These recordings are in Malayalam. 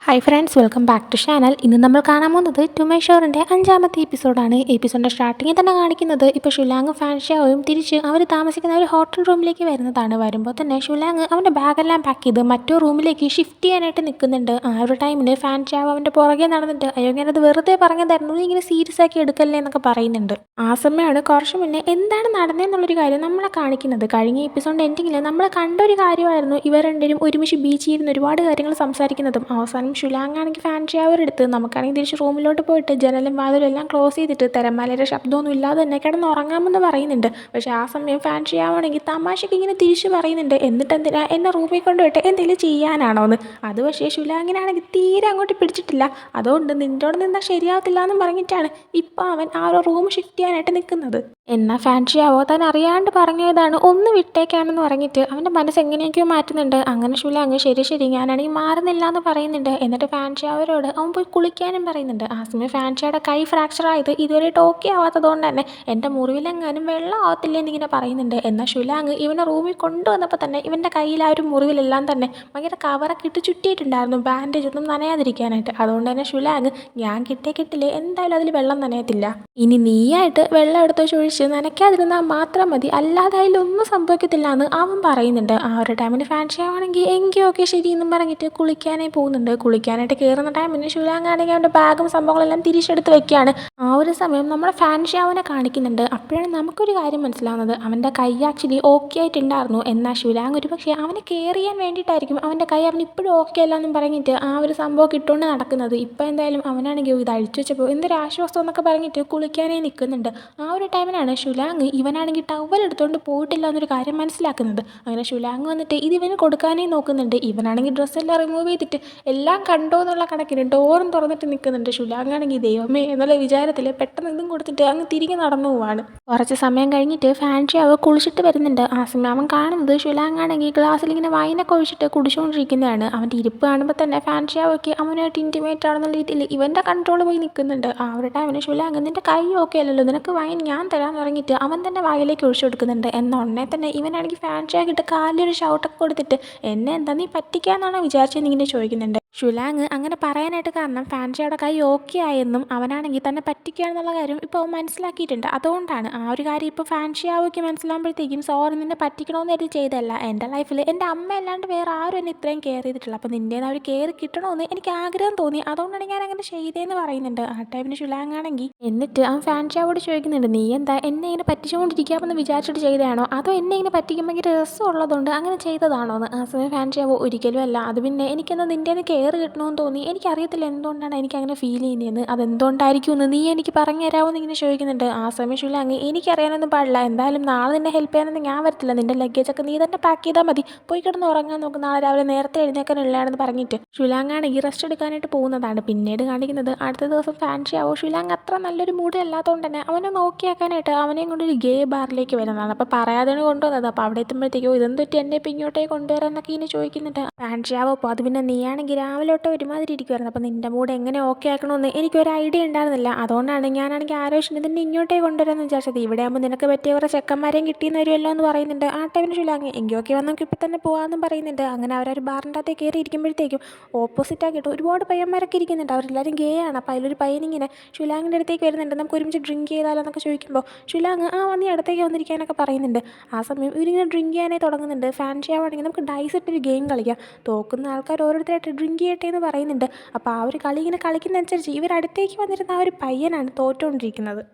Hi friends, welcome back to channel. ഇന്ന് നമ്മൾ കാണാൻ പോകുന്നത് ടു മൈ ഷോറിൻ്റെ 5ാമത്തെ എപ്പിസോഡാണ്. എപ്പിസോഡിൻ്റെ സ്റ്റാർട്ടിങ്ങിൽ തന്നെ കാണിക്കുന്നത് ഇപ്പോൾ ഷുലാങ് ഫാൻഷിയാവും തിരിച്ച് അവർ താമസിക്കുന്ന ഒരു ഹോട്ടൽ റൂമിലേക്ക് വരുന്നതാണ്. വരുമ്പോൾ തന്നെ ഷുലാങ് അവൻ്റെ ബാഗെല്ലാം പാക്ക് ചെയ്ത് മറ്റു റൂമിലേക്ക് ഷിഫ്റ്റ് ചെയ്യാനായിട്ട് നിൽക്കുന്നുണ്ട്. ആ ഒരു ടൈമിൽ ഫാൻഷിയാവ് അവൻ്റെ പുറകെ നടന്നിട്ട് അയ്യോ ഞാനത് വെറുതെ പറഞ്ഞതായിരുന്നു, നീ ഇങ്ങനെ സീരിയസ് ആക്കി എടുക്കല്ലേ എന്നൊക്കെ പറയുന്നുണ്ട്. ആ സമയമാണ് കുറച്ച് മുന്നേ എന്താണ് നടന്നതെന്നുള്ളൊരു കാര്യം നമ്മളെ കാണിക്കുന്നത്. കഴിഞ്ഞ എപ്പിസോഡിൻ്റെ എൻഡിങ്ങിൽ നമ്മൾ കണ്ടൊരു കാര്യമായിരുന്നു ഇവർ രണ്ടുപേരും ഒരുമിച്ച് ബീച്ചിൽ ഇരുന്ന് ഒരുപാട് കാര്യങ്ങൾ സംസാരിക്കുന്നതും. അവസാനം ഷുലാങ് ആണെങ്കിൽ ഫാൻ ഷവർ എടുത്ത് നമുക്കാണെങ്കിൽ തിരിച്ച് റൂമിലോട്ട് പോയിട്ട് ജനലും വാതിലും എല്ലാം ക്ലോസ് ചെയ്തിട്ട് തിരമാലയുടെ ശബ്ദമൊന്നും ഇല്ലാതെ തന്നെ കിടന്ന് ഉറങ്ങാമെന്ന് പറയുന്നുണ്ട്. പക്ഷേ ആ സമയം ഫാൻ ഷയാവാണെങ്കിൽ തമാശയ്ക്ക് ഇങ്ങനെ തിരിച്ച് പറയുന്നുണ്ട്, എന്നിട്ട് എന്തിനാ എന്നെ റൂമിൽ കൊണ്ടുപോയിട്ട് എന്തെങ്കിലും ചെയ്യാനാണോ എന്ന്. അത് പക്ഷേ ഷുലാങ്ങിനാണെങ്കിൽ തീരെ അങ്ങോട്ട് പിടിച്ചിട്ടില്ല. അതുകൊണ്ട് നിന്നോട് നിന്നാൽ ശരിയാവത്തില്ല എന്ന് പറഞ്ഞിട്ടാണ് ഇപ്പോൾ അവൻ ആ ഒരു റൂം ഷിഫ്റ്റ് ചെയ്യാനായിട്ട് നിൽക്കുന്നത്. എന്നാൽ ഫാൻഷിയാവോ താൻ അറിയാണ്ട് പറഞ്ഞതാണ്, ഒന്ന് വിട്ടേക്കാണെന്ന് പറഞ്ഞിട്ട് അവൻ്റെ മനസ്സ് എങ്ങനെയൊക്കെയോ മാറ്റുന്നുണ്ട്. അങ്ങനെ ഷുലാങ് ശരി ശരി ഞാനാണെങ്കിൽ മാറുന്നില്ല എന്ന് പറയുന്നുണ്ട്. എന്നിട്ട് ഫാൻഷിയാവരോട് അവൻ പോയി കുളിക്കാനും പറയുന്നുണ്ട്. ആ സമയം ഫാൻഷിയുടെ കൈ ഫ്രാക്ചർ ആയത് ഇതുവരെ ഓക്കെ ആവാത്തതുകൊണ്ട് തന്നെ എൻ്റെ മുറിവിലെങ്ങാനും വെള്ളം ആവത്തില്ലേ എന്നിങ്ങനെ പറയുന്നുണ്ട്. എന്നാൽ ഷുലാങ് ഇവനെ റൂമിൽ കൊണ്ടുവന്നപ്പോൾ തന്നെ ഇവൻ്റെ കയ്യിൽ ആ ഒരു മുറിവിലെല്ലാം തന്നെ ഭയങ്കര കവറൊക്കെ ഇട്ട് ചുറ്റിയിട്ടുണ്ടായിരുന്നു, ബാൻഡേജ് ഒന്നും നനയാതിരിക്കാനായിട്ട്. അതുകൊണ്ട് തന്നെ ഷുലാങ് ഞാൻ കിട്ടില്ലേ എന്തായാലും അതിൽ വെള്ളം നനയത്തില്ല, ഇനി നീയായിട്ട് വെള്ളം എടുത്ത് ചോദിച്ച് നനയ്ക്കാതിരുന്നാൽ മാത്രം മതി, അല്ലാതെ അതിലൊന്നും സംഭവിക്കത്തില്ല എന്ന് അവൻ പറയുന്നുണ്ട്. ആ ഒരു ടൈമിന് ഫാൻഷിയാവാണെങ്കിൽ എങ്കിൽ ഓക്കെ ശരി എന്നും പറഞ്ഞിട്ട് കുളിക്കാനായി പോകുന്നുണ്ട്. കുളിക്കാനായിട്ട് കയറുന്ന ടൈമിന് ഷുലാങ് ആണെങ്കിൽ അവൻ്റെ ബാഗും സംഭവങ്ങളെല്ലാം തിരിച്ചെടുത്ത് വെക്കുകയാണ്. ആ ഒരു സമയം നമ്മുടെ ഫാൻഷിയാവിനെ കാണിക്കുന്നുണ്ട്. അപ്പോഴാണ് നമുക്കൊരു കാര്യം മനസ്സിലാവുന്നത്, അവൻ്റെ കൈ ആക്ച്വലി ഓക്കെ ആയിട്ടുണ്ടായിരുന്നു. എന്നാൽ ഷുലാങ് ഒരു പക്ഷേ അവനെ കെയർ ചെയ്യാൻ വേണ്ടിയിട്ടായിരിക്കും അവൻ്റെ കൈ അവൻ ഇപ്പോഴും ഓക്കെ അല്ല എന്നും പറഞ്ഞിട്ട് ആ ഒരു സംഭവം ഇട്ടുകൊണ്ട് നടക്കുന്നത്. ഇപ്പോൾ എന്തായാലും അവനാണെങ്കിൽ ഇത് അഴിച്ചു വെച്ചപ്പോൾ എന്തൊരു ആശ്വാസം എന്നൊക്കെ പറഞ്ഞിട്ട് കുളിക്കാനായി നിൽക്കുന്നുണ്ട്. ആ ഒരു ടൈമിലാണ് ഷുലാങ് ഇവനാണെങ്കിൽ ടവൽ എടുത്തുകൊണ്ട് പോയിട്ടില്ല എന്നൊരു കാര്യം മനസ്സിലാക്കുന്നത്. അങ്ങനെ ഷുലാങ് വന്നിട്ട് ഇത് ഇവന് കൊടുക്കാനായി നോക്കുന്നുണ്ട്. ഇവനാണെങ്കിൽ ഡ്രസ്സെല്ലാം റിമൂവ് ചെയ്തിട്ട് എല്ലാം കണ്ടോ എന്നുള്ള കണക്കിന് ഡോറും തുറന്നിട്ട് നിൽക്കുന്നുണ്ട്. ഷുലാങ് ആണെങ്കിൽ ദൈവമേ എന്നുള്ള വിചാരത്തിൽ പെട്ടെന്ന് ഇതും കൊടുത്തിട്ട് അങ്ങ് തിരികെ നടന്നു പോവാണ്. കുറച്ച് സമയം കഴിഞ്ഞിട്ട് ഫാൻഷിയാവ് കുളിച്ചിട്ട് വരുന്നുണ്ട്. ആ സമയം അവൻ കാണുന്നത് ഷുലാങ് ആണെങ്കിൽ ഗ്ലാസ്സിൽ ഇങ്ങനെ വൈനൊക്കെ ഒഴിച്ചിട്ട് കുടിച്ചുകൊണ്ടിരിക്കുന്നതാണ്. അവൻ്റെ ഇരിപ്പ് കാണുമ്പോൾ തന്നെ ഫാൻഷിയാവൊക്കെ അവനായിട്ട് ഇൻറ്റിമേറ്റ് ആണെന്നുള്ള രീതിയിൽ ഇവൻ്റെ കൺട്രോൾ പോയി നിൽക്കുന്നുണ്ട്. ആ ഒരു ടൈമിന് ഷുലാങ് നിൻ്റെ കൈ ഓക്കെ അല്ലല്ലോ, നിനക്ക് വൈൻ ഞാൻ തരാൻ തുടങ്ങിയിട്ട് അവൻ തന്നെ വായിലേക്ക് ഒഴിച്ചു കൊടുക്കുന്നുണ്ട്. എന്നാൽ ഉടനെ തന്നെ ഇവനാണെങ്കിൽ ഫാൻഷിയാക്കിയിട്ട് കാലിലൊരു ഷൗട്ടൊക്കെ കൊടുത്തിട്ട് എന്നെ എന്താ നീ പറ്റിക്കാന്നാണോ വിചാരിച്ചെന്നിങ്ങനെ ചോദിക്കുന്നുണ്ട്. ഷുലാങ് അങ്ങനെ പറയാനായിട്ട് കാരണം ഫാൻഷിയുടെ കൈ ഓക്കെ ആയെന്നും അവനാണെങ്കിൽ തന്നെ പറ്റിക്കുക എന്നുള്ള കാര്യം ഇപ്പോൾ അവൻ മനസ്സിലാക്കിയിട്ടുണ്ട്. അതുകൊണ്ടാണ് ആ ഒരു കാര്യം ഇപ്പോൾ ഫാൻഷിയാവൊക്കെ മനസ്സിലാകുമ്പോഴത്തേക്കും സോറി നിന്നെ പറ്റിക്കണമെന്ന് കരുതി ചെയ്തതല്ല, എൻ്റെ ലൈഫിൽ എൻ്റെ അമ്മ അല്ലാണ്ട് വേറെ ആരും എന്നെ ഇത്രയും കെയർ ചെയ്തിട്ടില്ല, അപ്പോൾ നിൻ്റെ ആ ഒരു കെയർ കിട്ടണമെന്ന് എനിക്ക് ആഗ്രഹം തോന്നി, അതുകൊണ്ടാണ് ഞാൻ അങ്ങനെ ചെയ്തതെന്ന് പറയുന്നുണ്ട്. ആ ടൈമിന് ഷുലാങ് ആണെങ്കിൽ എന്നിട്ട് അവൻ ഫാൻഷിയാവോട് ചോദിക്കുന്നുണ്ട്, നീ എന്താ എന്നെ ഇങ്ങനെ പറ്റിച്ചുകൊണ്ടിരിക്കാമെന്ന് വിചാരിച്ചിട്ട് ചെയ്തതാണോ അതോ എന്നെ ഇങ്ങനെ പറ്റിക്കുമ്പോൾ ഭയങ്കര രസമുള്ളതുകൊണ്ട് അങ്ങനെ ചെയ്തതാണോ എന്ന്. ആ സമയം ഫാൻഷിയാവോ ഒരിക്കലും അല്ല, അത് പിന്നെ എനിക്കെന്താ നിൻ്റെ കെയർ കിട്ടണമെന്ന് തോന്നി, എനിക്കറിയത്തില്ല എന്തുകൊണ്ടാണ് എനിക്കങ്ങനെ ഫീൽ ചെയ്യുന്നതെന്ന്, അതെന്തുകൊണ്ടായിരിക്കും എന്ന് നീ എനിക്ക് പറഞ്ഞു തരാമോ എന്നിങ്ങനെ ചോദിക്കുന്നുണ്ട്. ആ സമയം ഷുലാങ് എനിക്കറിയാനൊന്നും പാടില്ല, എന്തായാലും നാളെ നിന്നെ ഹെൽപ്പ് ചെയ്യാനൊന്നും ഞാൻ വരത്തില്ല, നിൻ്റെ ലഗേജൊക്കെ നീ തന്നെ പാക്ക് ചെയ്താൽ മതി, പോയി കിടന്ന് ഉറങ്ങാൻ നോക്കും, നാളെ രാവിലെ നേരത്തെ എഴുന്നേക്കാനുള്ളതാണെന്ന് പറഞ്ഞിട്ട് ഷുലാങ് ആണെങ്കിൽ റെസ്റ്റ് എടുക്കാനായിട്ട് പോകുന്നതാണ്. പിന്നീട് കാണിക്കുന്നത് അടുത്ത ദിവസം ഫാൻഷിയാവോ ഷുലാങ് അത്ര നല്ലൊരു മൂഡ് അല്ലാത്തതുകൊണ്ട് തന്നെ അവനെ നോക്കിയാക്കാനായിട്ട് അവനെയും കൊണ്ടൊരു ഗേ ബാറിലേക്ക് വരുന്നതാണ്. അപ്പോൾ പറയാതെയാണ് കൊണ്ടുവന്നത്. അപ്പോൾ അവിടെ എത്തുമ്പോഴത്തേക്കോ ഇതെന്ത് പറ്റി എന്നെ ഇപ്പം ഇങ്ങോട്ടേക്ക് കൊണ്ടുവരാന്നൊക്കെ ഇങ്ങനെ ചോദിക്കുന്നുണ്ട് ഫാൻഷിയാവോ. അപ്പോൾ അത് പിന്നെ നീയാണെങ്കിൽ രാവിലെ തൊട്ട് ഒരുമാതിരി ഇരിക്കുമായിരുന്നു, അപ്പോൾ നിൻ്റെ മൂഡ് എങ്ങനെ ഓക്കെ ആക്കണമെന്ന് എനിക്കൊരു ഐഡിയ ഉണ്ടായിരുന്നില്ല, അതുകൊണ്ടാണ് ഞാനാണെങ്കിൽ ആലോചിച്ചിട്ട് നിന്നെ ഇങ്ങോട്ടേ കൊണ്ടുവരാമെന്ന് വിചാരിച്ചത്, ഇവിടെ ആകുമ്പോൾ നിനക്ക് പറ്റിയ കുറേ ചെക്കന്മാരെയും കിട്ടിയെന്ന് വരുമല്ലോ എന്ന് പറയുന്നുണ്ട്. ആ ടൈമിന് ഷുലാങ് എങ്കിൽ ഓക്കെ വന്ന് നമുക്ക് ഇപ്പം തന്നെ പോകാമെന്നും പറയുന്നുണ്ട്. അങ്ങനെ അവരൊരു ബാറിൻ്റെ അകത്തേക്ക് കയറി ഇരിക്കുമ്പോഴത്തേക്കും ഓപ്പോസിറ്റ് ആക്കിയിട്ട് ഒരുപാട് പയ്യന്മാരൊക്കെ ഇരിക്കുന്നുണ്ട്. അവരെല്ലാവരും ഗേ ആണ്. അപ്പോൾ അതിലൊരു പയ്യനിങ്ങനെ ഷുലാങ്ങിൻ്റെ അടുത്തേക്ക് വരുന്നുണ്ട്, നമുക്ക് ഒരുമിച്ച് ഡ്രിങ്ക് ചെയ്താലോ എന്നൊക്കെ ചോദിക്കുമ്പോൾ ഷുലാങ് ആ വന്ന് അടുത്തേക്ക് വന്നിരിക്കാനൊക്കെ പറയുന്നുണ്ട്. ആ സമയം ഇവരിങ്ങനെ ഡ്രിങ്ക് ചെയ്യാനായി തുടങ്ങുന്നുണ്ട്. ഫാൻഷിയാവാണെങ്കിൽ നമുക്ക് ഡൈസ് ഇട്ടൊരു ഗെയിം കളിക്കാം, തോക്കുന്ന ആൾക്കാർ ഓരോരുത്തരായിട്ട് ഡ്രിങ്ക് ചെയ്യട്ടെ എന്ന് പറയുന്നുണ്ട്. അപ്പോൾ ആ ഒരു കളി ഇങ്ങനെ കളിക്കുന്നതനുസരിച്ച് ഇവരടുത്തേക്ക് വന്നിരുന്ന ആ ഒരു പയ്യനാണ് തോറ്റുകൊണ്ടിരിക്കുന്നത്.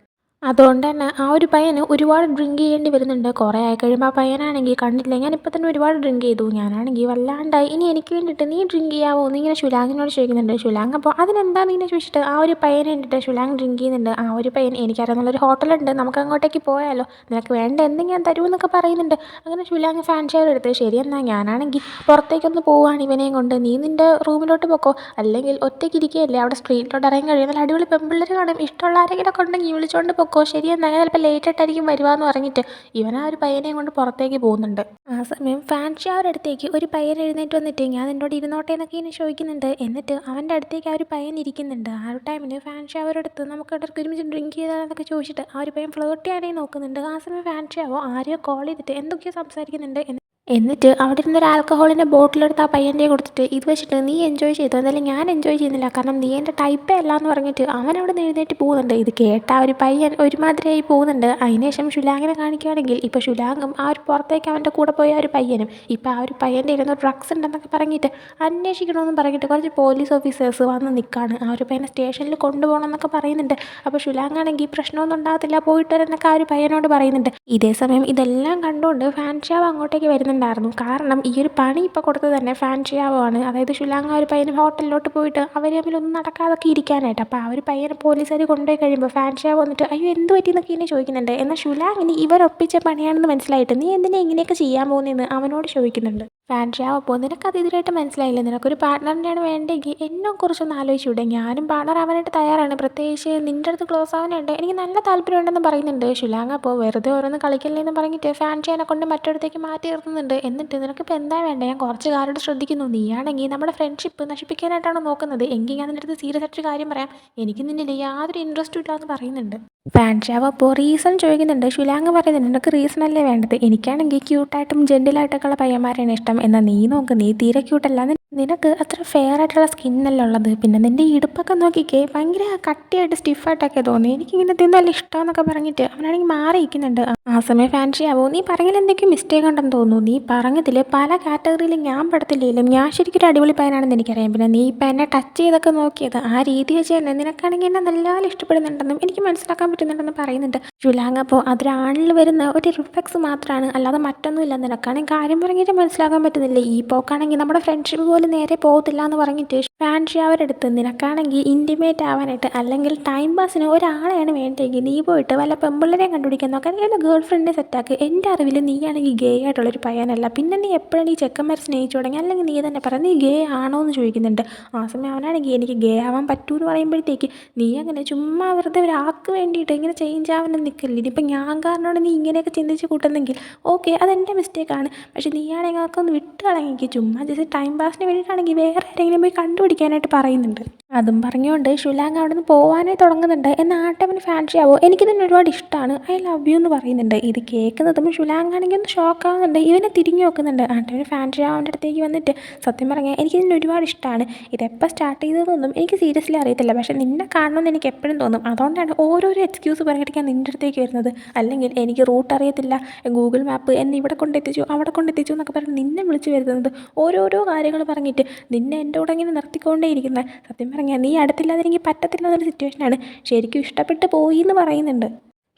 അതുകൊണ്ട് തന്നെ ആ ഒരു പയ്യന് ഒരുപാട് ഡ്രിങ്ക് ചെയ്യേണ്ടി വരുന്നുണ്ട്. കുറേ ആയി കഴിയുമ്പോൾ ആ പയ്യനാണെങ്കിൽ കണ്ടില്ല ഞാനിപ്പോൾ തന്നെ ഒരുപാട് ഡ്രിങ്ക് ചെയ്തു, ഞാനാണെങ്കിൽ വല്ലാണ്ടായി, ഇനി എനിക്ക് വേണ്ടിയിട്ട് നീ ഡ്രിങ്ക് ചെയ്യാവോ എന്ന് ഇങ്ങനെ ഷുലാങ്ങിനോട് ചോദിക്കുന്നുണ്ട്. ഷുലാങ് അപ്പോൾ അതിനെന്താന്ന് ഇങ്ങനെ ചോദിച്ചിട്ട് ആ ഒരു പയ്യനെ വേണ്ടിയിട്ട് ഷുലാങ് ഡ്രിങ്ക് ചെയ്യുന്നുണ്ട്. ആ ഒരു പയ്യൻ എനിക്കറിയാവുന്നൊരു ഹോട്ടലുണ്ട്, നമുക്ക് അങ്ങോട്ടേക്ക് പോയാലോ, നിനക്ക് വേണ്ട എന്തെങ്കിലും തരുമെന്നൊക്കെ പറയുന്നുണ്ട്. അങ്ങനെ ഷുലാങ് ഫാൻഷിയുടെ അടുത്ത് ശരി എന്നാൽ ഞാനാണെങ്കിൽ പുറത്തേക്കൊന്ന് പോവുകയാണ് ഇവനെയും കൊണ്ട്, നീ നിൻ്റെ റൂമിലോട്ട് പോക്കോ, അല്ലെങ്കിൽ ഒറ്റയ്ക്ക് ഇരിക്കുകയല്ലേ അവിടെ സ്ട്രീറ്റിലോട്ട് ഇറങ്ങി കഴിയുമ്പോൾ അടിപൊളി പെൺപിള്ളേർ കാണും, ഇഷ്ടമുള്ള ആരെങ്കിലും ഉണ്ടെങ്കിൽ വിളിച്ചുകൊണ്ട് പോക്കോ, ശരി എന്നാൽ ഞാൻ ചിലപ്പോൾ ലേറ്റ് ആയിട്ടായിരിക്കും വരുവാന്ന് പറഞ്ഞിട്ട് ഇവൻ ആ ഒരു പയ്യനെയും കൊണ്ട് പുറത്തേക്ക് പോകുന്നുണ്ട്. ആ സമയം ഫാൻഷിയുടെ അടുത്തേക്ക് ഒരു പയ്യൻ എഴുന്നേറ്റ് വന്നിട്ട് ഞാൻ എന്നോട് ഇരുന്നോട്ടെ എന്നൊക്കെ ഇങ്ങനെ ചോദിക്കുന്നുണ്ട്. എന്നിട്ട് അവൻ്റെ അടുത്തേക്ക് ആ ഒരു പയ്യൻ ഇരിക്കുന്നുണ്ട്. ആ ഒരു ടൈമിന് ഫാൻഷിയുടെ അടുത്ത് നമുക്ക് ഇടയ്ക്ക് ഒരുമിച്ച് ഡ്രിങ്ക് ചെയ്താലെന്നൊക്കെ ചോദിച്ചിട്ട് ആ ഒരു പയ്യൻ ഫ്ലേർട്ട് ചെയ്യാനായി നോക്കുന്നുണ്ട്. ആ സമയം ഫാൻഷിയാവോ ആരെയോ കോൾ ചെയ്തിട്ട് എന്തൊക്കെയോ സംസാരിക്കുന്നുണ്ട്. എന്നിട്ട് അവിടെ ഇരുന്നൊരു ആൽക്കഹോളിൻ്റെ ബോട്ടിലെടുത്ത് ആ പയ്യൻ്റെ കൊടുത്തിട്ട് ഇത് വെച്ചിട്ട് നീ എൻജോയ് ചെയ്തോ, എന്തായാലും ഞാൻ എൻജോയ് ചെയ്യുന്നില്ല, കാരണം നീ എൻ്റെ ടൈപ്പേ അല്ല എന്ന് പറഞ്ഞിട്ട് അവൻ അവിടെ നിന്ന് എഴുന്നേറ്റ് പോകുന്നുണ്ട്. ഇത് കേട്ട ആ ഒരു പയ്യൻ ഒരുമാതിരിയായി പോകുന്നുണ്ട്. അതിനുശേഷം ഷുലാങ്ങിനെ കാണിക്കുകയാണെങ്കിൽ ഇപ്പോൾ ഷുലാങ്ങും ആ ഒരു പുറത്തേക്ക് അവൻ്റെ കൂടെ പോയ ആ ഒരു പയ്യനും ഇപ്പോൾ ആ ഒരു പയ്യൻ്റെ ഇരുന്ന് ഡ്രഗ്സ് ഉണ്ടെന്നൊക്കെ പറഞ്ഞിട്ട് അന്വേഷിക്കണമെന്നും പറഞ്ഞിട്ട് കുറച്ച് പോലീസ് ഓഫീസേഴ്സ് വന്ന് നിൽക്കുകയാണ്. ആ ഒരു പയ്യനെ സ്റ്റേഷനിൽ കൊണ്ടുപോകണം എന്നൊക്കെ പറയുന്നുണ്ട്. അപ്പോൾ ഷുലാങ്ങാണെങ്കിൽ പ്രശ്നമൊന്നും ഉണ്ടാകത്തില്ല, പോയിട്ട് വരാനൊക്കെ ആ ഒരു പയ്യനോട് പറയുന്നുണ്ട്. ഇതേ സമയം ഇതെല്ലാം കണ്ടുകൊണ്ട് ഫാൻഷിയാവ് അങ്ങോട്ടേക്ക് വരുന്നുണ്ടായിരുന്നു. കാരണം ഈ ഒരു പണി ഇപ്പോൾ കൊടുത്തത് തന്നെ ഫാൻഷിയാവാണ്. അതായത് ഷുലാങ് ആ ഒരു പയ്യന് ഹോട്ടലിലോട്ട് പോയിട്ട് അവർ തമ്മിലൊന്നും നടക്കാതൊക്കെ ഇരിക്കാനായിട്ട്. അപ്പോൾ ആ ഒരു പയ്യനെ പോലീസുകാർ കൊണ്ടുപോയി കഴിയുമ്പോൾ ഫാൻഷിയാവ് വന്നിട്ട് അയ്യോ എന്ത് പറ്റിയെന്നൊക്കെ ഇങ്ങനെ ചോദിക്കുന്നുണ്ട്. എന്നാൽ ഷുലാങ്ങിന് ഇവരൊപ്പിച്ച പണിയാണെന്ന് മനസ്സിലായിട്ട് നീ എന്തിനാ ഇങ്ങനെയൊക്കെ ചെയ്യാൻ പോകുന്നതെന്ന് അവനോട് ചോദിക്കുന്നുണ്ട്. ഫാൻഷിയാവ് അപ്പോൾ നിനക്കത് ഇതിലായിട്ട് മനസ്സിലായില്ല, നിനക്കൊരു പാർട്ട്ണറിനെയാണ് വേണ്ടെങ്കിൽ എന്നെ കുറിച്ചൊന്ന് ആലോചിച്ചൂടെ, ഞാനും പാർട്ണർ ആവാനായിട്ട് തയ്യാറാണ്, പ്രത്യേകിച്ച് നിൻ്റെ അടുത്ത് ക്ലോസ് ആവാനുണ്ട്, എനിക്ക് നല്ല താല്പര്യമുണ്ടെന്ന് പറയുന്നുണ്ട് ഷുലാങ്. അപ്പോൾ വെറുതെ ഓരോന്ന് കളിക്കല്ലേ എന്ന് പറഞ്ഞിട്ട് ഫാൻഷിയാനെ കൊണ്ട് മറ്റൊരിടത്തേക്ക് മാറ്റി നിർത്തുന്നുണ്ട്. എന്നിട്ട് നിനക്കിപ്പോൾ എന്താ വേണ്ടത്, ഞാൻ കുറച്ച് കാലം ശ്രദ്ധിക്കുന്നു, നീയാണെങ്കിൽ നമ്മുടെ ഫ്രണ്ട്ഷിപ്പ് നശിപ്പിക്കാനായിട്ടാണ് നോക്കുന്നത്, എങ്കിൽ ഞാൻ നിൻ്റെ അടുത്ത് സീരിയസ് ആയിട്ടൊരു കാര്യം പറയാം, എനിക്ക് നിന്നിൽ യാതൊരു ഇൻട്രസ്റ്റും ഇല്ല എന്ന് പറയുന്നുണ്ട്. ഫാൻഷിയാവ് അപ്പോൾ റീസൺ ചോദിക്കുന്നുണ്ട്. ഷുലാങ് പറയുന്നുണ്ട് നിനക്ക് റീസൺ അല്ലേ വേണ്ടത്, എനിക്കാണെങ്കിൽ ക്യൂട്ടായിട്ടും ജെൻറ്റിലായിട്ടൊക്കെയുള്ള പയ്യന്മാരാണ് ഇഷ്ടം, എന്നാൽ നീ നോക്ക് നീ തീരെ ക്യൂട്ടല്ല, നിനക്ക് അത്ര ഫെയർ ആയിട്ടുള്ള സ്കിന്നല്ല ഉള്ളത്, പിന്നെ നിൻ്റെ ഇടുപ്പൊക്കെ നോക്കിക്കേ ഭയങ്കര കട്ടിയായിട്ട് സ്റ്റിഫായിട്ടൊക്കെ തോന്നി, എനിക്കിങ്ങനെ ഇതൊന്നും നല്ല ഇഷ്ടമെന്നൊക്കെ പറഞ്ഞിട്ട് അവനാണെങ്കിൽ മാറിയിരിക്കുന്നുണ്ട്. ആ സമയം ഫാൻഷിയാവോ നീ പറഞ്ഞതിൽ എന്തൊക്കെയും മിസ്റ്റേക്ക് ഉണ്ടെന്ന് തോന്നുന്നു, നീ പറഞ്ഞതിൽ പല കാറ്റഗറിയിലും ഞാൻ പെടത്തില്ലെങ്കിലും ഞാൻ ശരിക്കും ഒരു അടിപൊളി പയ്യനാണെന്ന് എനിക്കറിയാം, പിന്നെ നീ ഇപ്പം എന്നെ ടച്ച് ചെയ്തൊക്കെ നോക്കിയത് ആ രീതി വെച്ച് തന്നെ നിനക്കാണെങ്കിൽ എന്നെ നല്ലപോലെ ഇഷ്ടപ്പെടുന്നുണ്ടെന്നും എനിക്ക് മനസ്സിലാക്കാൻ പറ്റുന്നുണ്ടെന്ന് പറയുന്നുണ്ട് ഷുലാങ്. അപ്പോൾ അതൊരാണിൽ വരുന്ന ഒരു റിഫ്ലെക്സ് മാത്രമാണ്, അല്ലാതെ മറ്റൊന്നുമില്ല, നിനക്കാണെങ്കിൽ കാര്യം പറഞ്ഞിട്ട് മനസ്സിലാക്കാൻ പറ്റുന്നില്ല, ഈ പോക്കാണെങ്കിൽ നമ്മുടെ ഫ്രണ്ട്ഷിപ്പ് പോലും നേരെ പോകത്തില്ല എന്ന് പറഞ്ഞിട്ട് ഫാൻഷിയാവരുടെ അടുത്ത് നിനക്കാണെങ്കിൽ ഇൻറ്റിമേറ്റ് ആവാനായിട്ട് അല്ലെങ്കിൽ ടൈം പാസിന് ഒരാളെയാണ് വേണ്ടതെങ്കിൽ നീ പോയിട്ട് വല്ല പെമ്പിള്ളേരെയും കണ്ടുപിടിക്കാൻ നോക്കാൻ, എൻ്റെ ഗേൾ ഫ്രണ്ടിനെ സെറ്റാക്ക്, എൻ്റെ അറിവിൽ നീയാണെങ്കിൽ ഗേ ആയിട്ടുള്ളൊരു പയ്യനല്ല, പിന്നെ നീ എപ്പോഴാണ് ഈ ചെക്കന്മാർ സ്നേഹിച്ചു തുടങ്ങി, അല്ലെങ്കിൽ നീ തന്നെ പറ നീ ഗേ ആണോ എന്ന് ചോദിക്കുന്നുണ്ട്. ആ സമയം അവനാണെങ്കിൽ എനിക്ക് ഗേ ആവാൻ പറ്റൂ എന്ന് പറയുമ്പോഴത്തേക്ക് നീ അങ്ങനെ ചുമ്മാ വെറുതെ ഒരാൾക്ക് വേണ്ടിയിട്ട് ഇങ്ങനെ ചേഞ്ച് ആവാനും നിൽക്കില്ല, ഇനിയിപ്പോൾ ഞാൻ കാരണമാണ് നീ ഇങ്ങനെയൊക്കെ ചിന്തിച്ച് കൂട്ടുന്നെങ്കിൽ ഓക്കെ അതെൻ്റെ മിസ്റ്റേക്കാണ്, പക്ഷേ നീയാണെങ്കിൽ അതൊക്കെ ഒന്ന് വിട്ട് കളയെങ്കിൽ ചുമ്മാ ജസ്റ്റ് ടൈം പാസിന് വേണ്ടിയിട്ടാണെങ്കിൽ വേറെ ആരെങ്കിലും പോയി കണ്ടുപിടിക്കാനായിട്ട് പറയുന്നുണ്ട്. അതും പറഞ്ഞുകൊണ്ട് ഷുലാങ് അവിടെ നിന്ന് പോകാനായി തുടങ്ങുന്നുണ്ട്. എന്നാൽ ആ ടൈമിന് ഫാൻഷിയാവോ എനിക്കിതിന് ഒരുപാട് ഇഷ്ടമാണ്, ഐ ലവ് യു എന്ന് പറയുന്നുണ്ട്. ഇത് കേൾക്കുന്നതും ഷുലാങ് ആണെങ്കിൽ ഒന്ന് ഷോക്ക് ആവുന്നുണ്ട്, ഇവനെ തിരിഞ്ഞു നോക്കുന്നുണ്ട്. ആ ടൈമിന് ഫാൻഷിയാവോൻ്റെ അടുത്തേക്ക് വന്നിട്ട് സത്യം പറഞ്ഞാൽ എനിക്കിതിന് ഒരുപാട് ഇഷ്ടമാണ്, ഇതെപ്പോൾ സ്റ്റാർട്ട് ചെയ്തതൊന്നും എനിക്ക് സീരിയസ്ലി അറിയത്തില്ല, പക്ഷേ നിന്നെ കാണണമെന്ന് എനിക്ക് എപ്പോഴും തോന്നും, അതുകൊണ്ടാണ് ഓരോരോ എക്സ്ക്യൂസ് പറഞ്ഞിട്ട് ഞാൻ നിൻ്റെ അടുത്തേക്ക് വരുന്നത്, അല്ലെങ്കിൽ എനിക്ക് റൂട്ട് അറിയത്തില്ല, ഗൂഗിൾ മാപ്പ് എന്നെ ഇവിടെ കൊണ്ടെത്തിച്ചു അവിടെ കൊണ്ടെത്തിച്ചു എന്നൊക്കെ പറഞ്ഞ് നിന്നെ വിളിച്ച് വരുന്നത്, ഓരോരോ കാര്യങ്ങൾ പറഞ്ഞിട്ട് നിന്നെ എൻ്റെ കൂടെ ഇങ്ങനെ നിർത്തിക്കൊണ്ടേയിരിക്കുന്നത്, സത്യം പറഞ്ഞാൽ നീ അടുത്തില്ലാതെ എനിക്ക് പറ്റത്തില്ല എന്നൊരു സിറ്റുവേഷനാണ്, ശരിക്കും ഇഷ്ടപ്പെട്ട് പോയി എന്ന് പറയുന്നുണ്ട്.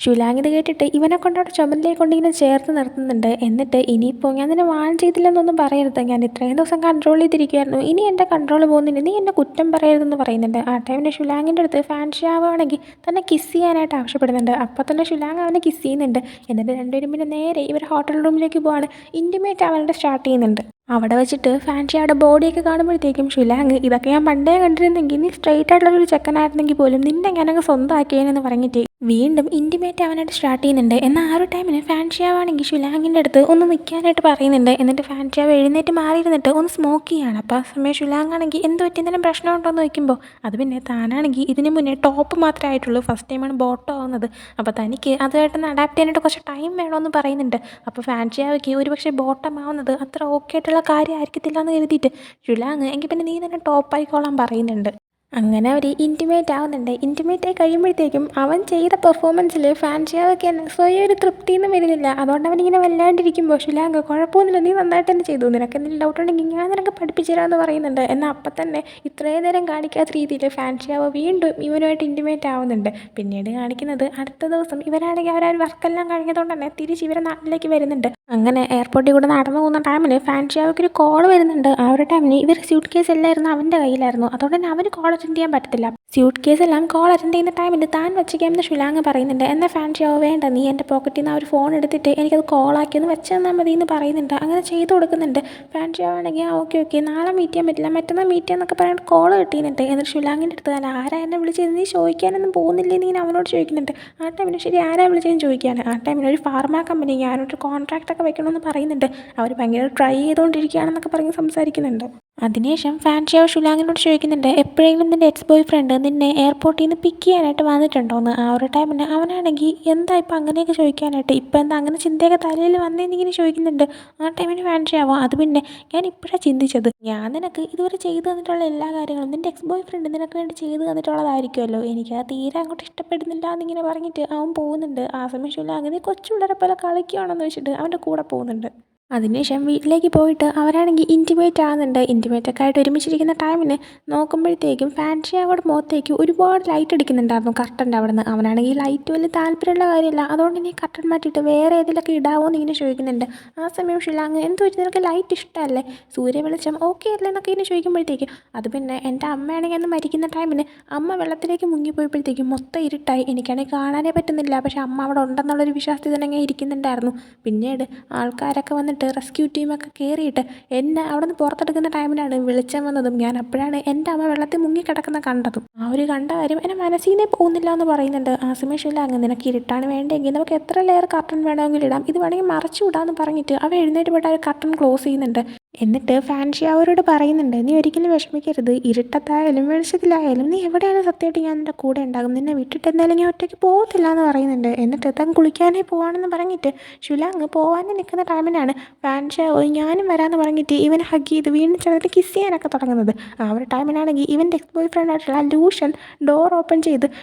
ഷുലാങ് ഇത് കേട്ടിട്ട് ഇവനെ കൊണ്ട് അവിടെ ചുമലിലെ കൊണ്ടിങ്ങനെ ചേർത്ത് നിർത്തുന്നുണ്ട്. എന്നിട്ട് ഇനിയിപ്പോൾ ഞാൻ നിന്നെ വാൺ ചെയ്തില്ലെന്നൊന്നും പറയരുത്, ഞാൻ ഇത്രയും ദിവസം കൺട്രോൾ ചെയ്തിരിക്കുമായിരുന്നു, ഇനി എൻ്റെ കൺട്രോൾ പോകുന്നില്ല, നീ എന്നെ കുറ്റം പറയരുതെന്ന് പറയുന്നുണ്ട്. ആ ടൈമിൻ്റെ ഷുലാങ്ങിൻ്റെ അടുത്ത് ഫാൻഷിയാവാണെങ്കിൽ തന്നെ കിസ് ചെയ്യാനായിട്ട് ആവശ്യപ്പെടുന്നുണ്ട്. അപ്പോൾ തന്നെ ഷുലാങ് അവനെ കിസ് ചെയ്യുന്നുണ്ട്. എന്നിട്ട് രണ്ടുപേരും പിന്നെ നേരെ ഇവർ ഹോട്ടൽ റൂമിലേക്ക് പോവാണ്, ഇൻറ്റിമേറ്റ് ആവാനായിട്ട് സ്റ്റാർട്ട് ചെയ്യുന്നുണ്ട്. അവിടെ വെച്ചിട്ട് ഫാൻഷിയുടെ ബോഡിയൊക്കെ കാണുമ്പോഴത്തേക്കും ഷുലാങ് ഇതൊക്കെ ഞാൻ പണ്ടേ കണ്ടിരുന്നെങ്കിൽ നീ സ്ട്രെയിറ്റ് ആയിട്ടുള്ളൊരു ചെക്കനായിരുന്നെങ്കിൽ പോലും നിന്നെ ഞാനങ്ങ് സ്വന്തമാക്കിയേനെന്ന് പറഞ്ഞിട്ട് വീണ്ടും ഇൻറ്റിമേറ്റ് ആവാനായിട്ട് സ്റ്റാർട്ട് ചെയ്യുന്നുണ്ട്. എന്നാൽ ആ ഒരു ടൈമിന് ഫാൻഷിയാവാണെങ്കിൽ ഷുലാങ്ങിൻ്റെ അടുത്ത് ഒന്ന് നിൽക്കാനായിട്ട് പറയുന്നുണ്ട്. എന്നിട്ട് ഫാൻഷിയാവ് എഴുന്നേറ്റ് മാറിയിരുന്നിട്ട് ഒന്ന് സ്മോക്ക് ചെയ്യാണ്. അപ്പോൾ ആ സമയം ഷുലാങ് ആണെങ്കിൽ എന്ത് പറ്റി എന്തെങ്കിലും പ്രശ്നമുണ്ടോ എന്ന് ചോദിക്കുമ്പോൾ അത് പിന്നെ താനാണെങ്കിൽ ഇതിന് മുന്നേ ടോപ്പ് മാത്രമേ ആയിട്ടുള്ളൂ, ഫസ്റ്റ് ടൈമാണ് ബോട്ടം ആവുന്നത്, അപ്പോൾ തനിക്ക് അതുമായിട്ടൊന്ന് അഡാപ്റ്റ് ചെയ്യാനായിട്ട് കുറച്ച് ടൈം വേണമെന്ന് പറയുന്നുണ്ട്. അപ്പോൾ ഫാൻഷിയാവയ്ക്ക് ഒരുപക്ഷെ ബോട്ടം ആവുന്നത് അത്ര ഓക്കെ ആയിട്ടുള്ള കാര്യമായിരിക്കത്തില്ല എന്ന് കരുതിയിട്ട് ഷുലാങ് എങ്കിൽ പിന്നെ നീ തന്നെ ടോപ്പായിക്കോളാൻ പറയുന്നുണ്ട്. അങ്ങനെ അവർ ഇൻറ്റിമേറ്റ് ആവുന്നുണ്ട്. ഇൻറ്റിമേറ്റ് ആയി കഴിയുമ്പോഴത്തേക്കും അവൻ ചെയ്ത പെർഫോമൻസിൽ ഫാൻഷിയാവൊക്കെ തന്നെ സ്വയം ഒരു തൃപ്തിയൊന്നും വരുന്നില്ല. അതുകൊണ്ട് അവനിങ്ങനെ വല്ലാണ്ടിരിക്കുമ്പോൾ ഷുലാങ് കുഴപ്പമൊന്നുമില്ല നീ നന്നായിട്ട് തന്നെ ചെയ്തു, നിനക്ക് എന്തെങ്കിലും ഡൗട്ട് ഉണ്ടെങ്കിൽ ഞാൻ നിനക്ക് പഠിപ്പിച്ചു തരാമെന്ന് പറയുന്നുണ്ട്. എന്നാൽ അപ്പം തന്നെ ഇത്രയും നേരം കാണിക്കാത്ത രീതിയിൽ ഫാൻഷിയാവ് വീണ്ടും ഇവനുമായിട്ട് ഇൻറ്റിമേറ്റ് ആവുന്നുണ്ട്. പിന്നീട് കാണിക്കുന്നത് അടുത്ത ദിവസം ഇവരാണെങ്കിൽ അവരൊരു വർക്കെല്ലാം കഴിഞ്ഞതുകൊണ്ട് തന്നെ തിരിച്ച് ഇവരെ നാട്ടിലേക്ക് വരുന്നുണ്ട്. അങ്ങനെ എയർപോർട്ടിൽ കൂടെ നടന്നു പോകുന്ന ടൈമിൽ ഫാൻഷിയാവയ്ക്ക് ഒരു കോൾ വരുന്നുണ്ട്. ആ ഒരു ടൈമിന് ഇവർ സ്യൂട്ട് കേസ് എല്ലായിരുന്നു അവൻ്റെ കയ്യിലായിരുന്നു, അതുകൊണ്ട് തന്നെ അവന് കോൾ അറ്റൻഡ് ചെയ്യാൻ പറ്റത്തില്ല. സ്യൂട്ട് കേസ് എല്ലാം കോൾ അറ്റൻഡ് ചെയ്യുന്ന ടൈമിൽ താൻ വെച്ചേക്കാമെന്ന് ഷുലാങ് പറയുന്നുണ്ട്. എന്നാൽ ഫാൻഷിയാവോ വേണ്ട നീ എൻ്റെ പോക്കറ്റിൽ നിന്ന് ആ ഒരു ഫോൺ എടുത്തിട്ട് എനിക്കത് കോളാക്കി ഒന്ന് വെച്ച് തന്നാൽ മതി എന്ന് പറയുന്നുണ്ട്. അങ്ങനെ ചെയ്ത് കൊടുക്കുന്നുണ്ട്. ഫാൻഷിയാവാണെങ്കിൽ ആ ഓക്കെ ഓക്കെ നാളെ മീറ്റ് ചെയ്യാൻ പറ്റില്ല മറ്റന്നാൾ മീറ്റ് ചെയ്യാന്നൊക്കെ പറഞ്ഞിട്ട് കോൾ കിട്ടിയിട്ടുണ്ട്. എന്നിട്ട് ഷുലാങ്ങിൻ്റെ അടുത്ത് അല്ല ആരാ എന്നെ വിളിച്ചത് നീ ചോദിക്കാനൊന്നും പോകുന്നില്ലേ നീ അവനോട് ചോദിക്കുന്നുണ്ട്. ആ ടൈമിന് ശരി ആരാ വിളിച്ചതെന്ന് ചോദിക്കുകയാണ്. ആ ടൈമിന് ഒരു ഫാർമ കമ്പനി ഞാനൊരു കോൺട്രാക്റ്റ് ഒക്കെ വെക്കണമെന്ന് പറയുന്നുണ്ട്. അവർ ഭയങ്കര ട്രൈ ചെയ്തുകൊണ്ടിരിക്കുകയാണെന്നൊക്കെ പറഞ്ഞ് സംസാരിക്കുന്നുണ്ട്. അതിനുശേഷം ഫാൻഷിയോ ഷുലാങ്ങിനോട് ചോദിക്കുന്നുണ്ട് എപ്പോഴെങ്കിലും നിൻ്റെ എക്സ് ബോയ് ഫ്രണ്ട് നിന്നെ എയർപോർട്ടിൽ നിന്ന് പിക്ക് ചെയ്യാനായിട്ട് വന്നിട്ടുണ്ടോയെന്ന്. ആ ഒരു ടൈമിന് അവനാണെങ്കിൽ എന്താ ഇപ്പം അങ്ങനെയൊക്കെ ചോദിക്കാനായിട്ട്, ഇപ്പം എന്താ അങ്ങനെ ചിന്തയൊക്കെ തലയിൽ വന്നേന്നിങ്ങനെ ചോദിക്കുന്നുണ്ട്. ആ ടൈമിന് ഫാൻഷിയാവോ അത് പിന്നെ ഞാൻ ഇപ്പോഴാണ് ചിന്തിച്ചത്, ഞാൻ നിനക്ക് ഇതുവരെ ചെയ്തു തന്നിട്ടുള്ള എല്ലാ കാര്യങ്ങളും നിൻ്റെ എക്സ് ബോയ് ഫ്രണ്ട് നിനക്ക് വേണ്ടി ചെയ്തു തന്നിട്ടുള്ളതായിരിക്കുമല്ലോ, എനിക്ക് അത് തീരെ അങ്ങോട്ട് ഇഷ്ടപ്പെടുന്നില്ല എന്നിങ്ങനെ പറഞ്ഞിട്ട് അവൻ പോകുന്നുണ്ട്. ആ സമയം ഷുലാങ് നീ കൊച്ചു പിള്ളേരെ പോലെ കളിക്കുകയാണെന്ന് വെച്ചിട്ട് അവൻ്റെ കൂടെ പോകുന്നുണ്ട്. അതിനുശേഷം വീട്ടിലേക്ക് പോയിട്ട് അവരാണെങ്കിൽ ഇൻറ്റിമേറ്റ് ആകുന്നുണ്ട്. ഇൻറ്റിമേറ്റൊക്കെ ആയിട്ട് ഒരുമിച്ചിരിക്കുന്ന ടൈമിന് നോക്കുമ്പോഴത്തേക്കും ഫാൻഷിയാവോടെ മുഖത്തേക്ക് ഒരുപാട് ലൈറ്റ് അടിക്കുന്നുണ്ടായിരുന്നു കർട്ടൻ്റെ അവിടെ നിന്ന്. അവനാണെങ്കിൽ ഈ ലൈറ്റ് വലിയ താല്പര്യമുള്ള കാര്യമില്ല, അതുകൊണ്ട് ഇനി കർട്ടൻ മാറ്റിയിട്ട് വേറെ ഏതിലൊക്കെ ഇടാവോ എന്ന് ഇങ്ങനെ ചോദിക്കുന്നുണ്ട്. ആ സമയം ഷിലാങ് എന്ത് വെച്ച് നിനക്ക് ലൈറ്റ് ഇഷ്ടമല്ലേ, സൂര്യ വെളിച്ചം ഓക്കെ അല്ലേ എന്നൊക്കെ ഇങ്ങനെ ചോദിക്കുമ്പോഴത്തേക്കും അത് പിന്നെ എൻ്റെ അമ്മയാണെങ്കിൽ അന്ന് മരിക്കുന്ന ടൈമിന് അമ്മ വെള്ളത്തിലേക്ക് മുങ്ങിപ്പോയപ്പോഴത്തേക്കും മൊത്തം ഇരുട്ടായി, എനിക്കാണെങ്കിൽ കാണാനേ പറ്റുന്നില്ല, പക്ഷേ അമ്മ അവിടെ ഉണ്ടെന്നുള്ളൊരു വിശ്വാസത്തിൽ തന്നെ അങ്ങനെ ഇരിക്കുന്നുണ്ടായിരുന്നു. പിന്നീട് ആൾക്കാരൊക്കെ വന്നിട്ട് റെസ്ക്യൂ ടീമൊക്കെ കയറിയിട്ട് എന്നെ അവിടെ നിന്ന് പുറത്തെടുക്കുന്ന ടൈമിലാണ് വെളിച്ചം വന്നതും ഞാൻ അപ്പോഴാണ് എൻ്റെ അമ്മ വെള്ളത്തിൽ മുങ്ങിക്കിടക്കുന്ന കണ്ടതും. ആ ഒരു കണ്ട കാര്യം എൻ്റെ മനസ്സിൽ നിന്നേ പോകുന്നില്ല എന്ന് പറയുന്നുണ്ട്. ആ സമയം അങ്ങ് നിനക്ക് ഇരുട്ടാണ് വേണ്ടെങ്കിൽ നമുക്ക് എത്ര ലെയർ കർട്ടൻ വേണമെങ്കിലും ഇടാം, ഇത് വേണമെങ്കിൽ മറച്ചു വിടാമെന്ന് പറഞ്ഞിട്ട് അവ എഴുന്നേറ്റ് പോയിട്ട് ആ കർട്ടൻ ക്ലോസ് ചെയ്യുന്നുണ്ട്. എന്നിട്ട് ഫാൻഷി അവരോട് പറയുന്നുണ്ട് നീ ഒരിക്കലും വിഷമിക്കരുത്, ഇരുട്ടത്തായാലും വെളിച്ചത്തിലായാലും നീ എവിടെയാണ് സത്യമായിട്ട് ഞാൻ നിൻ്റെ കൂടെ ഉണ്ടാകും, നിന്നെ വിട്ടിട്ട് എന്തായാലും ഞാൻ ഒറ്റയ്ക്ക് പോകത്തില്ല എന്ന് പറയുന്നുണ്ട്. എന്നിട്ട് താൻ കുളിക്കാനേ പോവാണെന്ന് പറഞ്ഞിട്ട് ഷുലാങ് പോകാൻ നിൽക്കുന്ന ടൈമിനാണ് ഫാൻഷാവോ ഞാനും വരാമെന്ന് പറഞ്ഞിട്ട് ഇവൻ ഹഗ് ചെയ്ത് വീണ്ടും ചെറുതായിട്ട് കിസ് ചെയ്യാനൊക്കെ തുടങ്ങുന്നത്. ആ ഒരു ടൈമിനാണെങ്കിൽ ഇവൻ്റെ എക്സ് ബോയ് ഫ്രണ്ട് ആയിട്ടുള്ള ലൂഷൻ ഡോർ ഓപ്പൺ ചെയ്ത്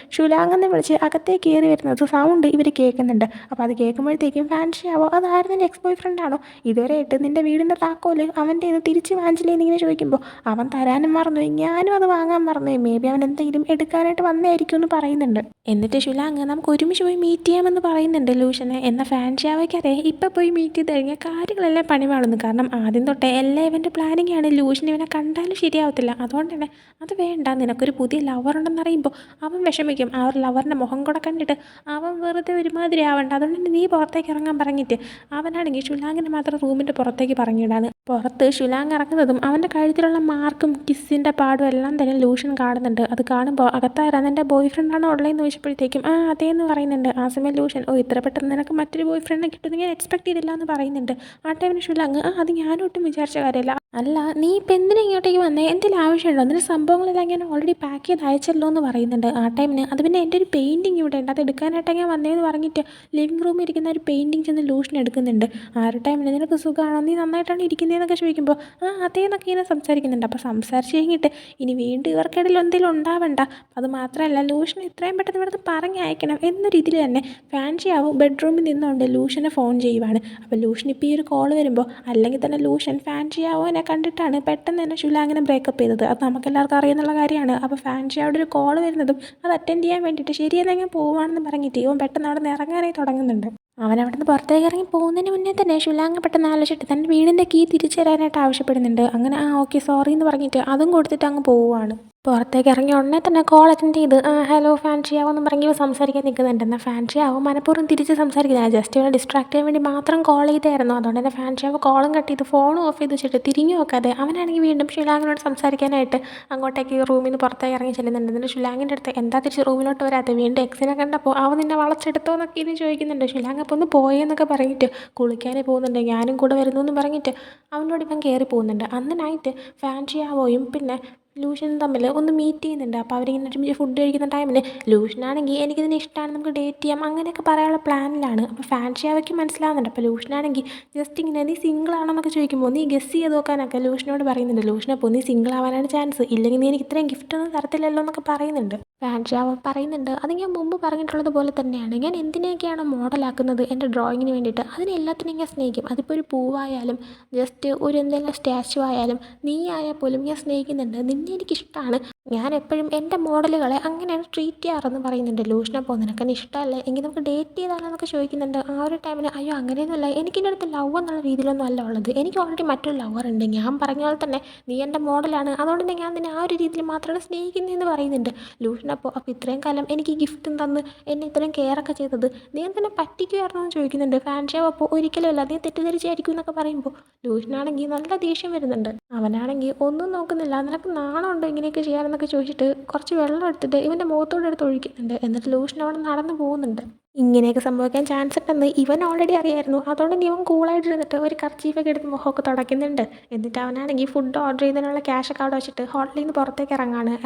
ഷുലാങ് എന്ന് വിളിച്ച് അകത്തേക്ക് കയറി വരുന്നത് സൗണ്ട് ഇവർ കേൾക്കുന്നുണ്ട്. അപ്പോൾ അത് കേൾക്കുമ്പോഴത്തേക്കും ഫാൻഷാവോ അതായിരുന്നു എൻ്റെ എക്സ് ബോയ് ഫ്രണ്ടാണോ, ഇതുവരെയായിട്ട് നിൻ്റെ വീടിൻ്റെ താക്കോല് അവൻ്റെ ഇത് തിരിച്ച് വാങ്ങിച്ചില്ലേ എന്നിങ്ങനെ ചോദിക്കുമ്പോൾ അവൻ തരാനും മറന്നുപോയി, ഞാനും അത് വാങ്ങാൻ മറന്നുപോയി, മേ ബി അവൻ എന്തെങ്കിലും എടുക്കാനായിട്ട് വന്നതായിരിക്കും എന്ന് പറയുന്നുണ്ട്. എന്നിട്ട് ഷുലാങ് നമുക്ക് ഒരുമിച്ച് പോയി മീറ്റ് ചെയ്യാമെന്ന് പറയുന്നുണ്ട് ലൂഷനെ. എന്നാൽ ഫാൻഷാവോയ്ക്കറിയാം ഇപ്പം പോയി മീറ്റ് ചെയ്ത് കഴിഞ്ഞാൽ കാര്യങ്ങളെല്ലാം പണിവാളുന്നു, കാരണം ആദ്യം തൊട്ടേ എല്ലാ ഇവൻ്റെ പ്ലാനിങ് ആണ്, ലൂഷൻ ഇവനെ കണ്ടാലും ശരിയാവത്തില്ല, അതുകൊണ്ട് തന്നെ അത് വേണ്ട, നിനക്കൊരു പുതിയ ലവർ ഉണ്ടെന്ന് അറിയുമ്പോൾ അവൻ വിഷമിക്കും, ആ ഒരു ലവറിൻ്റെ മുഖം കൂടെ കണ്ടിട്ട് അവൻ വെറുതെ ഒരുമാതിരി ആവണ്ട, അതുകൊണ്ട് തന്നെ നീ പുറത്തേക്ക് ഇറങ്ങാൻ പറഞ്ഞിട്ട് അവനാണെങ്കിൽ ഷുലാങ്ങിനെ മാത്രം റൂമിൻ്റെ പുറത്തേക്ക് പറഞ്ഞിടാണ്. പുറത്ത് ഷുലാങ് ഇറങ്ങുന്നതും അവൻ്റെ കഴുത്തിലുള്ള മാർക്കും കിസ്സിൻ്റെ പാടും എല്ലാം തന്നെ ലൂഷൻ കാണുന്നുണ്ട്. അത് കാണുമ്പോൾ അകത്താരാന്ന് എൻ്റെ ബോയ് ഫ്രണ്ടാണോ ഉള്ളതെന്ന് ചോദിച്ചപ്പോഴത്തേക്കും ആ അതേന്ന് പറയുന്നുണ്ട്. ആ സമയം ലൂഷൻ ഇത്ര പെട്ടെന്ന് നിനക്ക് മറ്റൊരു ബോയ് ഫ്രണ്ടിനെ കിട്ടുമെന്ന് ഞാൻ എക്സ്പെക്ട് ചെയ്തില്ല എന്ന് പറയുന്നുണ്ട്. ആ ടൈമിന് ഷുലാങ് അത് ഞാനൊട്ടും വിചാരിച്ച കാര്യമല്ല, അല്ല നീ ഇപ്പം എന്തിനാ ഇങ്ങോട്ടേക്ക് വന്നേ, എന്തെങ്കിലും ആവശ്യമുണ്ടോ, അതിൻ്റെ സംഭവങ്ങളെല്ലാം ഞാൻ ഓൾറെഡി പാക്ക് ചെയ്ത് അയച്ചല്ലോ എന്ന് പറയുന്നുണ്ട്. ആ ടൈമിന് അത് പിന്നെ എൻ്റെ ഒരു പെയിൻറ്റിങ് ഇവിടെ ഉണ്ട്, അത് എടുക്കാനായിട്ടാണ് ഞാൻ വന്നതെന്ന് പറഞ്ഞിട്ട് ലിവിങ് റൂമിൽ ഇരിക്കുന്ന ഒരു പെയിൻറ്റിങ് ചെന്ന് ലൂഷൻ എടുക്കുന്നുണ്ട്. ആ ഒരു ടൈമിൽ നിനക്ക് സുഖമാണോ, നീ നന്നായിട്ടാണ് ഇരിക്കുന്നതെന്നൊക്കെ ചോദിക്കുമ്പോൾ ആ അതേന്നൊക്കെ ഇങ്ങനെ സംസാരിക്കുന്നുണ്ട്. അപ്പോൾ സംസാരിച്ച് കഴിഞ്ഞിട്ട് ഇനി വീണ്ടും ഇവർക്കിടയിൽ എന്തെങ്കിലും ഉണ്ടാവണ്ട, അത് മാത്രമല്ല ലൂഷൻ എത്രയും പെട്ടെന്ന് ഇവിടുന്ന് പറഞ്ഞയക്കണം എന്ന രീതിയിൽ തന്നെ ഫാൻഷിയാവും ബെഡ്റൂമിൽ നിന്നുകൊണ്ട് ലൂഷനെ ഫോൺ ചെയ്യുവാണ്. അപ്പോൾ ലൂഷൻ ഇപ്പോൾ ഈ ഒരു കോൾ വരുമ്പോൾ അല്ലെങ്കിൽ തന്നെ ലൂഷൻ ഫാൻഷിയാവോനെ കണ്ടിട്ടാണ് പെട്ടെന്ന് തന്നെ ഷുലാങ്ങിനെ ബ്രേക്കപ്പ് ചെയ്തത്, അത് നമുക്കെല്ലാവർക്കും അറിയുന്നുള്ള കാര്യമാണ്. അപ്പോൾ ഫാൻഷിയാവോടെ ഒരു കോൾ വരുന്നതും അത് അറ്റൻഡ് ചെയ്യാൻ വേണ്ടിയിട്ട് ശരിയെന്നെങ്കിൽ പോവുകയാണെന്ന് പറഞ്ഞിട്ട് ഇവൻ പെട്ടെന്ന് അവിടെ നിന്ന് ഇറങ്ങാനായി തുടങ്ങുന്നുണ്ട്. അവൻ അവിടെ നിന്ന് പുറത്തേക്ക് ഇറങ്ങി പോകുന്നതിന് മുന്നേ തന്നെ ഷുലാങ് പെട്ടെന്ന് ആലോചിച്ചിട്ട് തൻ്റെ വീടിൻ്റെ കീ തിരിച്ചു തരാനായിട്ട് ആവശ്യപ്പെടുന്നുണ്ട്. അങ്ങനെ ആ ഓക്കെ സോറി എന്ന് പറഞ്ഞിട്ട് അതും കൊടുത്തിട്ട് അങ്ങ് പോവുകയാണ്. പുറത്തേക്ക് ഇറങ്ങി ഉടനെ തന്നെ കോൾ അറ്റൻഡ് ചെയ്ത് ഹലോ ഫാൻഷിയാവോ എന്ന് പറഞ്ഞ് സംസാരിക്കാൻ നിൽക്കുന്നുണ്ട്. എന്നാൽ ഫാൻഷിയാവോ മനഃപൂർവ്വം തിരിച്ച് സംസാരിക്കുന്നത് ജസ്റ്റ് ഇവനെ ഡിസ്ട്രാക്ട് ചെയ്യാൻ വേണ്ടി മാത്രം കോൾ ചെയ്തായിരുന്നു. അതുകൊണ്ട് തന്നെ ഫാൻഷിയാവോ കോളും കട്ട് ചെയ്ത് ഫോണും ഓഫ് ചെയ്ത് വെച്ചിട്ട് തിരിഞ്ഞു നോക്കാതെ അവനാണെങ്കിൽ വീണ്ടും ഷുലാങ്ങിനോട് സംസാരിക്കാനായിട്ട് അങ്ങോട്ടേക്ക് റൂമിൽ നിന്ന് പുറത്തേക്ക് ഇറങ്ങി ചെല്ലുന്നുണ്ട്. എന്നിട്ട് ഷുലാങ്ങിൻ്റെ അടുത്ത് എന്താ തിരിച്ച് റൂമിലോട്ട് വരാതെ, വീണ്ടും എക്സിനെ കണ്ടപ്പോൾ അവൻ നിന്നെ വളച്ചെടുത്തോ എന്നൊക്കെ ഇത് ചോദിക്കുന്നുണ്ട്. ഷുലാങ് അപ്പോൾ ഒന്ന് പോയെന്നൊക്കെ പറഞ്ഞിട്ട് കുളിക്കാനേ പോകുന്നുണ്ട്, ഞാനും കൂടെ വരുന്നു എന്ന് പറഞ്ഞിട്ട് അവനോട് ഇപ്പം കയറി പോകുന്നുണ്ട്. അന്ന് നൈറ്റ് ഫാൻഷിയാവോയും പിന്നെ ലൂഷനും തമ്മിൽ ഒന്ന് മീറ്റ് ചെയ്യുന്നുണ്ട്. അപ്പോൾ അവരിങ്ങനെ ഒരുമിച്ച് ഫുഡ് കഴിക്കുന്ന ടൈമിൽ ലൂഷനാണെങ്കിൽ എനിക്കിതിനെ ഇഷ്ടമാണ്, നമുക്ക് ഡേറ്റ് ചെയ്യാം അങ്ങനെയൊക്കെ പറയാനുള്ള പ്ലാനിലാണ്. അപ്പോൾ ഫാൻഷിയാവയ്ക്ക് മനസ്സിലാവുന്നുണ്ട്. അപ്പോൾ ലൂഷനാണെങ്കിൽ ജസ്റ്റ് ഇങ്ങനെ നീ സിംഗിൾ ആണോ എന്നൊക്കെ ചോദിക്കുമ്പോൾ നീ ഗസ് ചെയ്ത് നോക്കാനൊക്കെ ലൂഷനോട് പറയുന്നുണ്ട്. ലൂഷനപ്പോൾ നീ സിംഗിൾ ആവാനാണ് ചാൻസ്, ഇല്ലെങ്കിൽ നീ എനിക്ക് ഇത്രയും ഗിഫ്റ്റ് ഒന്നും തരത്തില്ലല്ലോ എന്നൊക്കെ പറയുന്നുണ്ട്. ഫാൻഷിയാവോ പറയുന്നുണ്ട് അത് ഞാൻ മുമ്പ് പറഞ്ഞിട്ടുള്ളത് പോലെ തന്നെയാണ്, ഞാൻ എന്തിനൊക്കെയാണ് മോഡലാക്കുന്നത് എൻ്റെ ഡ്രോയിങ്ങിന് വേണ്ടിയിട്ട് അതിനെ എല്ലാത്തിനെയും ഞാൻ സ്നേഹിക്കും, അതിപ്പോൾ ഒരു പൂവായാലും ജസ്റ്റ് ഒരു എന്തെങ്കിലും സ്റ്റാച്ചു ആയാലും നീ ആയാൽ പോലും ഞാൻ സ്നേഹിക്കുന്നുണ്ട്, നിന്നെ എനിക്കിഷ്ടമാണ്, ഞാൻ എപ്പോഴും എൻ്റെ മോഡലുകളെ അങ്ങനെയാണ് ട്രീറ്റ് ചെയ്യാറെന്ന് പറയുന്നുണ്ട്. ലൂഷനപ്പോൾ നിനക്കെന്നെ ഇഷ്ടമല്ലേ എങ്കിൽ നമുക്ക് ഡേറ്റ് ചെയ്താലോ എന്നൊക്കെ ചോദിക്കുന്നുണ്ട്. ആ ഒരു ടൈമിന് അയ്യോ അങ്ങനെയൊന്നുമല്ല, എനിക്കിൻ്റെ അടുത്ത് ലവ് എന്നുള്ള രീതിയിലൊന്നും അല്ല ഉള്ളത്, എനിക്ക് ഓൾറെഡി മറ്റൊരു ലവർ ഉണ്ട്, ഞാൻ പറഞ്ഞ പോലെ തന്നെ നീ എൻ്റെ മോഡലാണ്, അതുകൊണ്ട് തന്നെ ഞാൻ നിന്നെ ആ ഒരു രീതിയിൽ മാത്രമാണ് സ്നേഹിക്കുന്നതെന്ന് പറയുന്നുണ്ട്. ലൂഷനപ്പോൾ ഇത്രയും കാലം എനിക്ക് ഗിഫ്റ്റും തന്ന് എന്നെ ഇത്രയും കെയറൊക്കെ ചെയ്തത് നീ എന്തിനെ പറ്റിക്കുമായിരുന്നു എന്ന് ചോദിക്കുന്നുണ്ട്. ഫാൻഷിയാവോ അപ്പോൾ ഒരിക്കലും അല്ല, നീ തെറ്റിദ്ധരിച്ചായിരിക്കും എന്നൊക്കെ പറയുമ്പോൾ ലൂഷനാണെങ്കിൽ നല്ല ദേഷ്യം വരുന്നുണ്ട്. അവനാണെങ്കിൽ ഒന്നും നോക്കുന്നില്ല, നിനക്ക് നാണമുണ്ടോ ഇങ്ങനെയൊക്കെ ചെയ്യാനെന്നൊക്കെ ചോദിച്ചിട്ട് കുറച്ച് വെള്ളം എടുത്തിട്ട് ഇവൻ്റെ മുഖത്തോടെ എടുത്ത് ഒഴിക്കുന്നുണ്ട്. എന്നിട്ട് ലൂഷൻ അവിടെ നടന്നു പോകുന്നുണ്ട്. ഇങ്ങനെയൊക്കെ സംഭവിക്കാൻ ചാൻസ് ഉണ്ടെന്ന് ഇവൻ ഓൾറെഡി അറിയായിരുന്നു. അതുകൊണ്ട് ഇനി ഇവൻ കൂളായിട്ടിരുന്നിട്ട് ഒരു കർച്ചീഫൊക്കെ എടുത്ത് മുഖമൊക്കെ തുടയ്ക്കുന്നുണ്ട്. എന്നിട്ട് അവനാണെങ്കിൽ ഫുഡ് ഓർഡർ ചെയ്തതിനുള്ള ക്യാഷൊക്കെ അവിടെ വെച്ചിട്ട് ഹോട്ടലിൽ നിന്ന് പുറത്തേക്ക്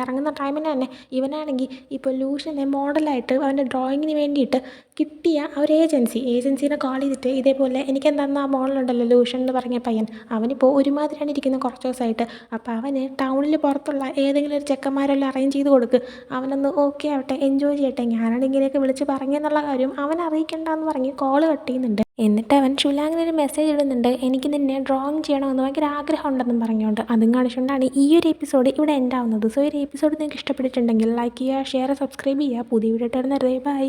ഇറങ്ങുന്ന ടൈമിന് തന്നെ ഇവനാണെങ്കിൽ ഇപ്പോൾ ലൂഷനെ മോഡലായിട്ട് അവൻ്റെ ഡ്രോയിങ്ങിന് വേണ്ടിയിട്ട് കിട്ടിയ ഒരു ഏജൻസീനെ കോൾ ചെയ്തിട്ട് ഇതേപോലെ എനിക്കെന്താണെന്ന് ആ മോഡലുണ്ടല്ലോ ലൂഷൻ എന്ന് പറഞ്ഞ പയ്യൻ, അവനിപ്പോൾ ഒരുമാതിരിയാണ് ഇരിക്കുന്നത് കുറച്ച് ദിവസമായിട്ട്. അപ്പോൾ അവന് ടൗണിൽ പുറത്തുള്ള ഏതെങ്കിലും ഒരു ചെക്കന്മാരെല്ലാം അറേഞ്ച് ചെയ്ത് കൊടുക്ക്, അവനൊന്ന് ഓക്കെ ആവട്ടെ, എൻജോയ് ചെയ്യട്ടെ, ഞാനാണ് ഇങ്ങനെയൊക്കെ വിളിച്ച് പറഞ്ഞെന്നുള്ള കാര്യം അവൻ അറിയിക്കണ്ടെന്ന് പറഞ്ഞ് കോൾ കട്ട് ചെയ്യുന്നുണ്ട്. എന്നിട്ട് അവൻ ഷുലാങ്ങിനൊരു മെസ്സേജ് ഇടുന്നുണ്ട്, എനിക്ക് നിന്നെ ഡ്രോയിങ് ചെയ്യണമെന്ന് ഭയങ്കര ആഗ്രഹം ഉണ്ടെന്നും പറഞ്ഞുകൊണ്ട്. അതും കാണിച്ചുകൊണ്ടാണ് ഈ ഒരു എപ്പിസോഡ് ഇവിടെ എൻഡ് ആവുന്നത്. സോ ഈ ഒരു എപ്പിസോഡ് നിങ്ങൾക്ക് ഇഷ്ടപ്പെട്ടിട്ടുണ്ടെങ്കിൽ ലൈക്ക് ചെയ്യുക, ഷെയർ, സബ്സ്ക്രൈബ് ചെയ്യുക. പുതിയ വീഡിയോ ഇട്ട് വരുന്നത്. ബൈ.